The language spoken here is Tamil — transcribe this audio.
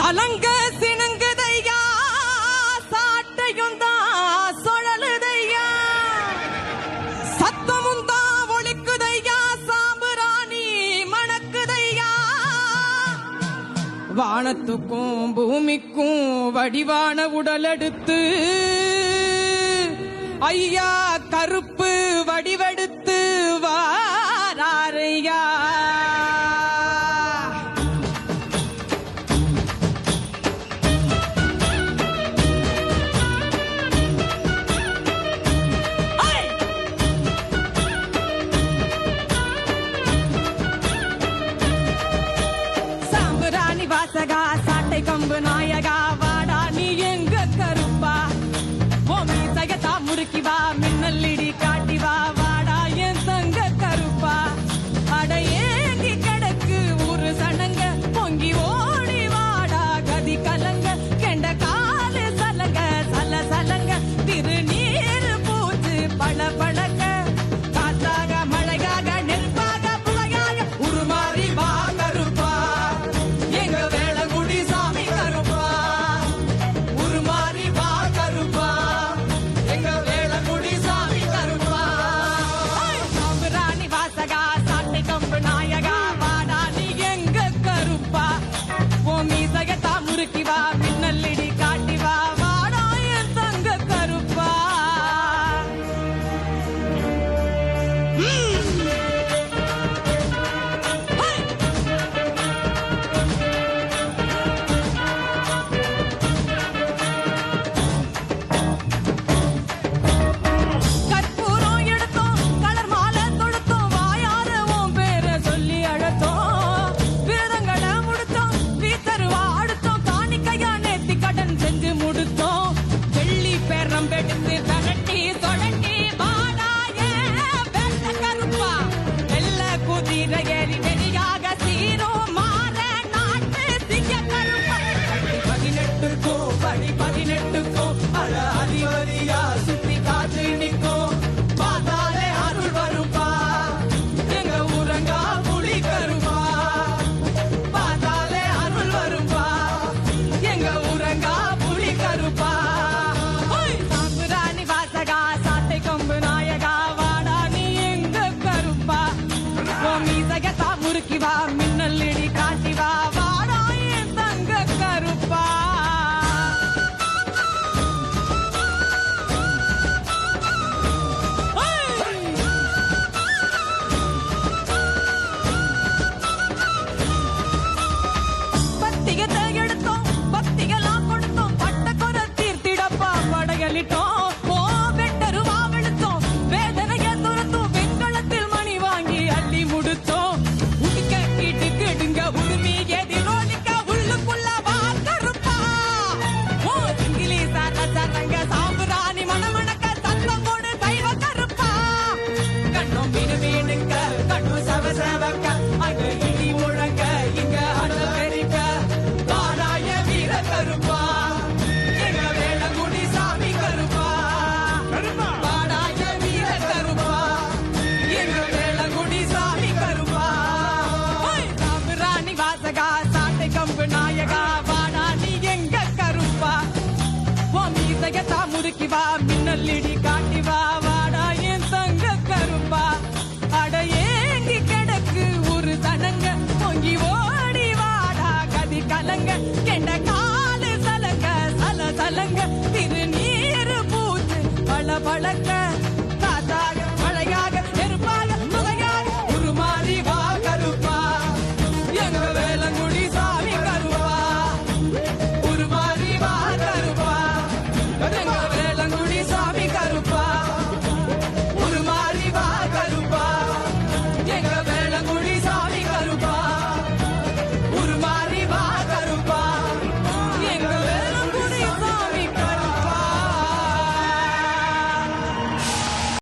அலங்க சினுங்குதையா சாட்டையும் தான் சுழலுதையா சத்தமும் தான் ஒழிக்குதையா சாம்புராணி மணக்குதையா வானத்துக்கும் பூமிக்கும் வடிவான உடல் எடுத்து ஐயா கருப்பு வடிவெடுத்து வாராரையா வாசகா சாட்டை கம்பு நாயகா வாடா நீ எங்க கருப்பா ஓமி சகதா முறுக்கி வா மின்னல்லிடி காட்டி வா வாடா என் தங்க கருப்பா அடையேங்கி கிடக்கு ஒரு சனங்க பொங்கி ஓடி வாடா கதி கலங்க கெண்ட காலு சலங்க சல சலங்க திருநீர் பூத்து பழ பழங்க காத்தாக மழையாக நெருப்பாக புகையாக உருமாறி வா கருப்பா எங்க வேளங்குடி சாமி கருப்பா உருமாறி வா கருப்பா எங்க வேளங்குடி சாமி கருப்பா சாம்புராணி வாசகா சாட்டை கம்பு நாயகா வாடா நீ எங்க கருப்பா ஓமி சகதா முறுக்கி வா மின்னல்லிடி காட்டி வா வாடா என் தங்க கருப்பா கற்பூரம் எடுத்தோம் கலர் மாலை தொடுத்தோம் வாயார உன் பேரை சொல்லி அழைத்தோம் விரதங்களை முடித்தோம் வீத்தருவா அடுத்தோம் காணிக்கையா நேர்த்தி கடன் செஞ்சு முடித்தோம் வெள்ளி பேரம் எடுத்து தகட்டி தொடட்டி வாடாயே வெள்ள கருப்பா வெள்ள குதிரை ஏறி வெறியாக சீரும் மாற நாட்டு சிங்க கருப்பா 18க்கும் படி 18க்கும் அழ அதிபதியா சுத்தி காத்து நிற்கும் பார்த்தாலே அருள் வரும்பா எங்க ஊரங்கா புலி கருப்பா பார்த்தாலே அருள் வரும்பா எங்க ஊரங்கா புலி கருப்பா சாம்புராணி வாசகா சாட்டை கொம்பு நாயகா வாடா நீ எங்க கருப்பா ஓமி சகதா முறுக்கி வா மின்னல்லிடி காட்டி வா வாடா என் தங்க கருப்பா பத்திகத்தை எடுத்தோம் பக்திகளாம் கொடுத்தோம் பட்ட குறை தீர்த்திடப்பா படையலிட்டோம் ஓ வெட்டருவா வெளுத்தோம் வேதனைய துரத்தும் வெண்கலத்தில் மணி வாங்கி அள்ளி முடித்தோம் உடிக்க கீட்டு கெடுங்க உரிமை எதிரோலிக்க உள்ளுக்குள்ள வா கருப்பா ஓ சிங்கிலி சார சரங்க சாம்புராணி மணமணக்க சத்தம் போடு தெய்வ கருப்பா கண்ணும் மீனு மீனுக்க கண்ணும் சவ சவக்க அங்க இடி முழங்க இங்க அட பெரிக்க வாராய வீர கருப்பா எங்க வேளங்குடி சாமி கருப்பா வாடாய வீர கருப்பா எங்க வேளங்குடி சாமி கருப்பா சாம்புராணி வாசகா சாட்டை கம்பு நாயகா வாடா நீ எங்க கருப்பா ஓமி சகதா முறுக்கி வா மின்னல்லிடி காட்டி வா வாடா என் தங்க கருப்பா அடையேங்கி கிடக்கு ஒரு சனங்க பொங்கி ஓடி வாடா கதி கலங்க கெண்ட